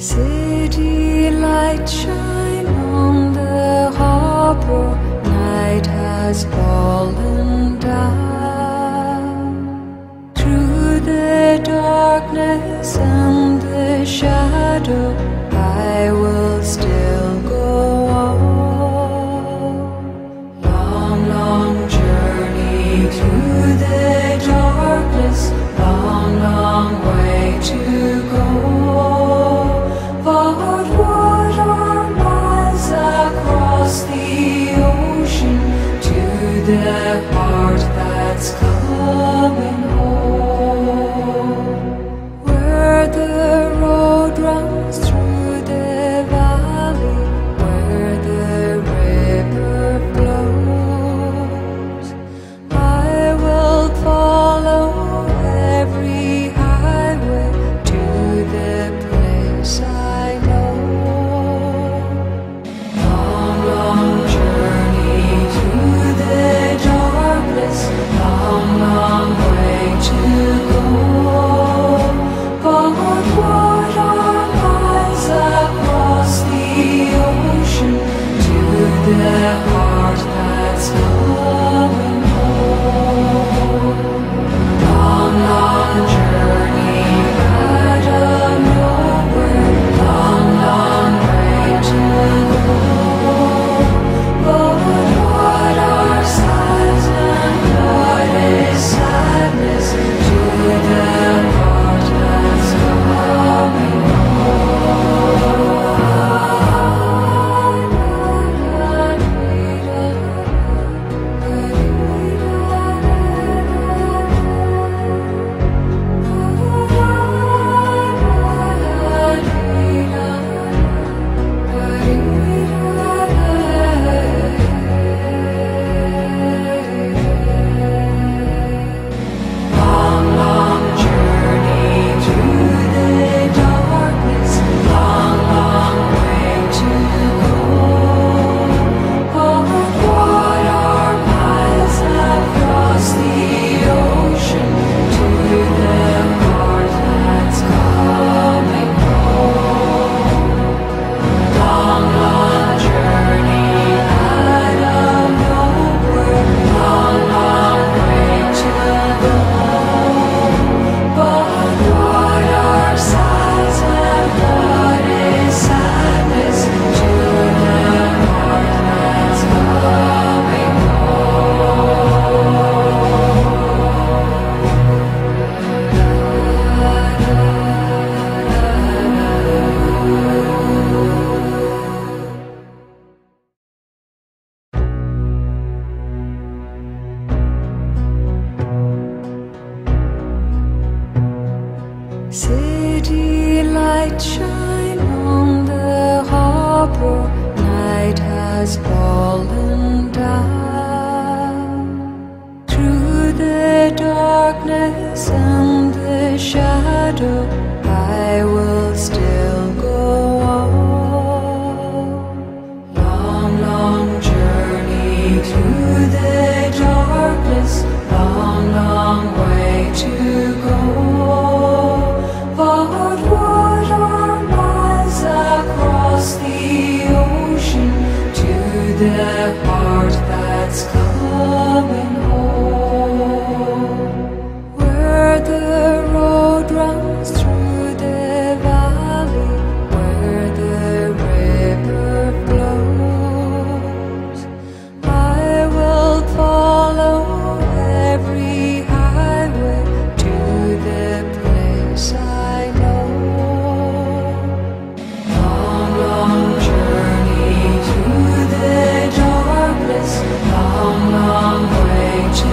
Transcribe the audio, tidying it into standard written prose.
City lights shine on the harbor, night has fallen down. Through the darkness and the shadow, I will still go on. Long, long journey through the darkness, long, long way to go. But what are miles across the ocean to the heart that's coming home? Where the road runs through the valley, where the river flows, I will follow every highway to the place I know. Long, long journey through the darkness, long, long way to go. But what are miles across the ocean to the heart that's coming home? Long, long journey out of nowhere, long, long way to go. But what are sighs and what is sadness to the heart that's coming Long, long journey through the darkness, long, long way to go. But what are miles across the ocean to the heart that's coming home? Long, long journey out of nowhere, long, long way to go. But what are sighs and what is sadness to the heart that's coming City lights shine on the harbor, night has fallen down. Through the darkness and the shadow, I will still go on. Long, long journey through the darkness, long, long way to go. But what are miles across the ocean to the heart that's coming home? Where the road runs through the valley, where the river flows, I will follow every highway to the place I know. Long, long journey through the darkness, long, long way to